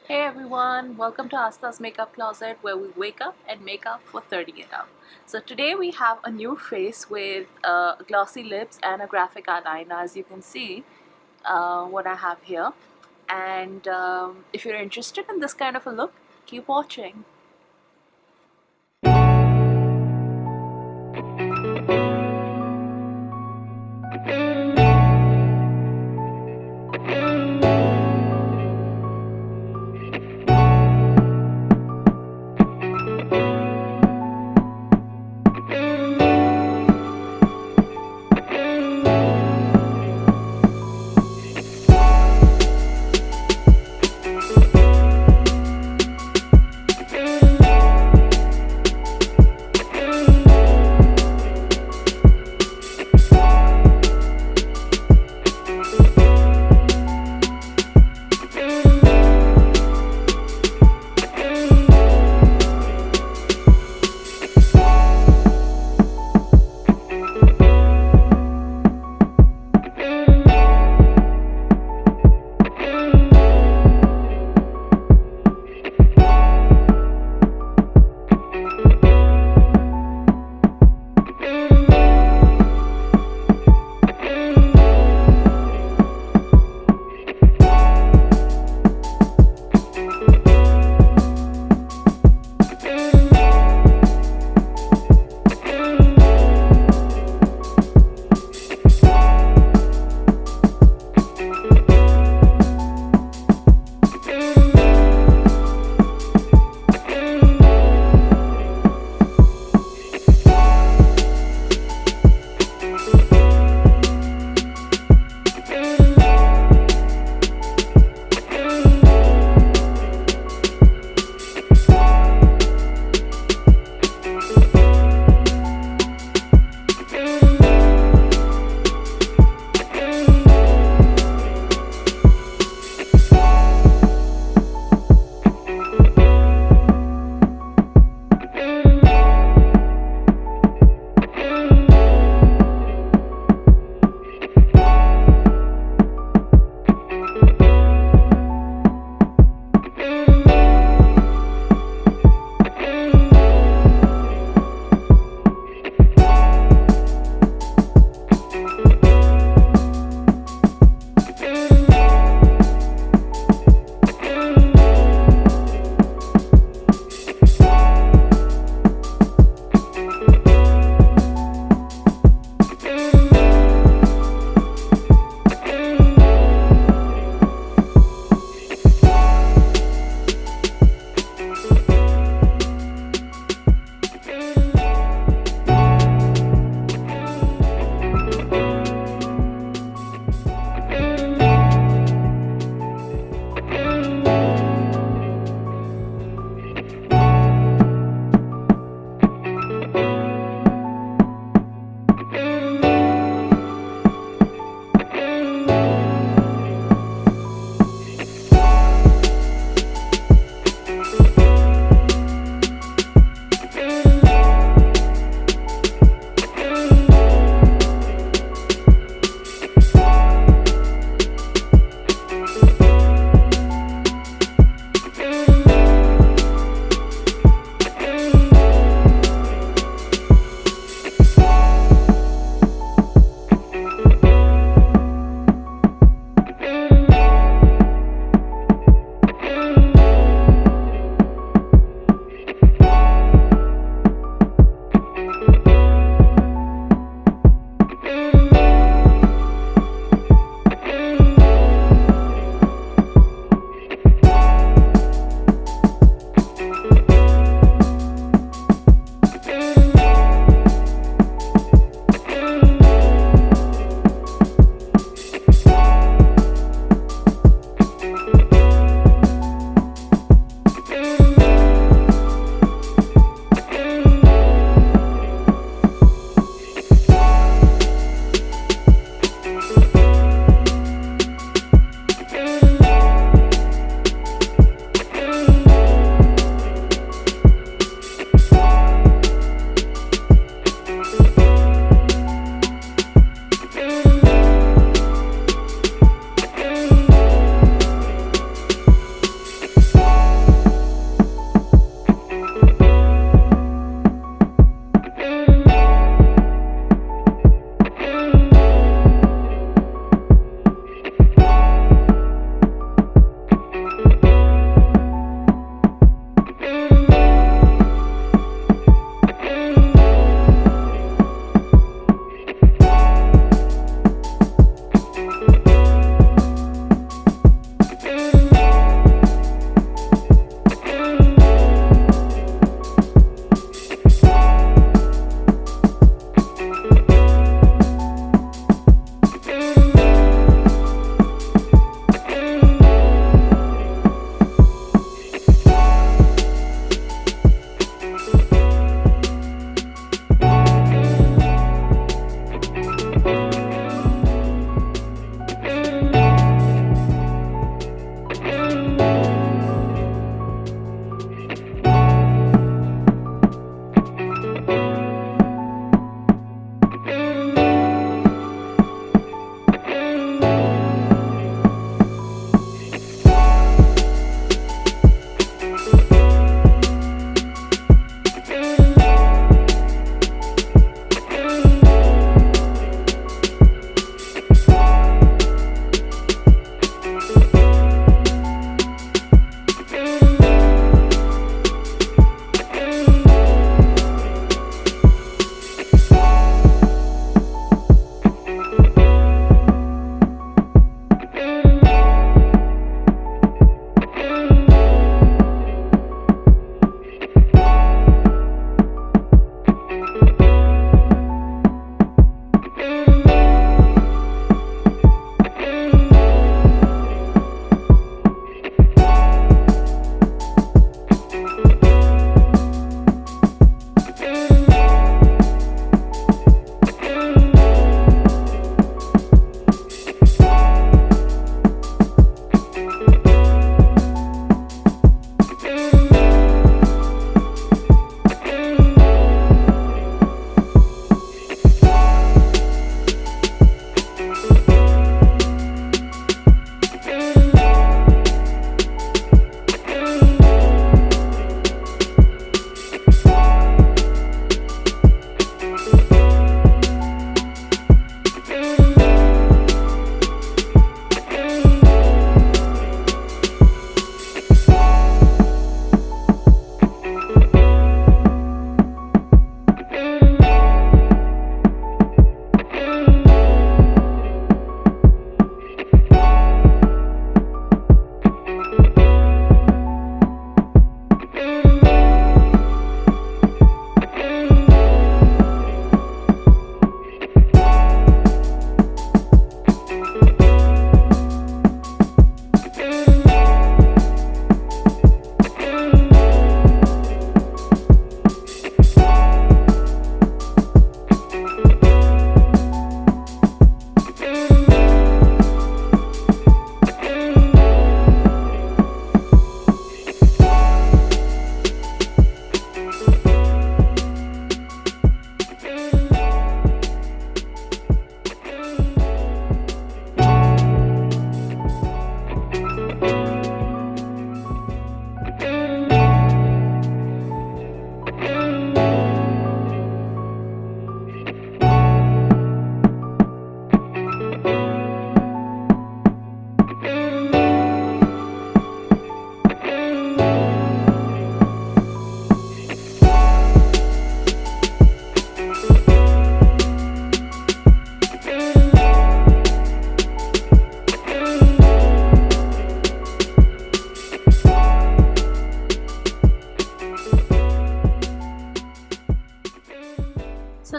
Hey everyone, welcome to Aastha's Makeup Closet where we wake up and make up for 30 and up. So today we have a new face with glossy lips and a graphic eyeliner, as you can see what I have here. And if you're interested in this kind of a look, keep watching.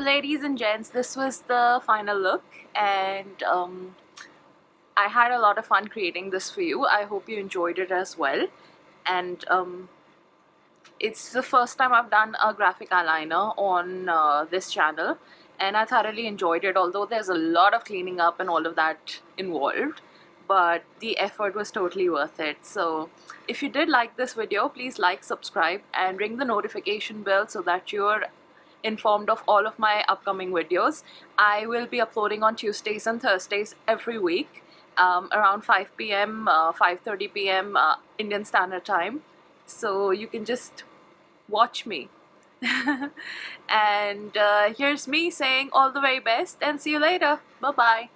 ladies and gents, this was the final look, and I had a lot of fun creating this for you. I hope you enjoyed it as well. And it's the first time I've done a graphic eyeliner on this channel, and I thoroughly enjoyed it, although there's a lot of cleaning up and all of that involved, but the effort was totally worth it. So if you did like this video, please like, subscribe, and ring the notification bell so that you're informed of all of my upcoming videos. I will be uploading on Tuesdays and Thursdays every week, around 5 p.m., 5:30 p.m. Indian Standard Time. So you can just watch me. And here's me saying all the very best, and see you later. Bye bye.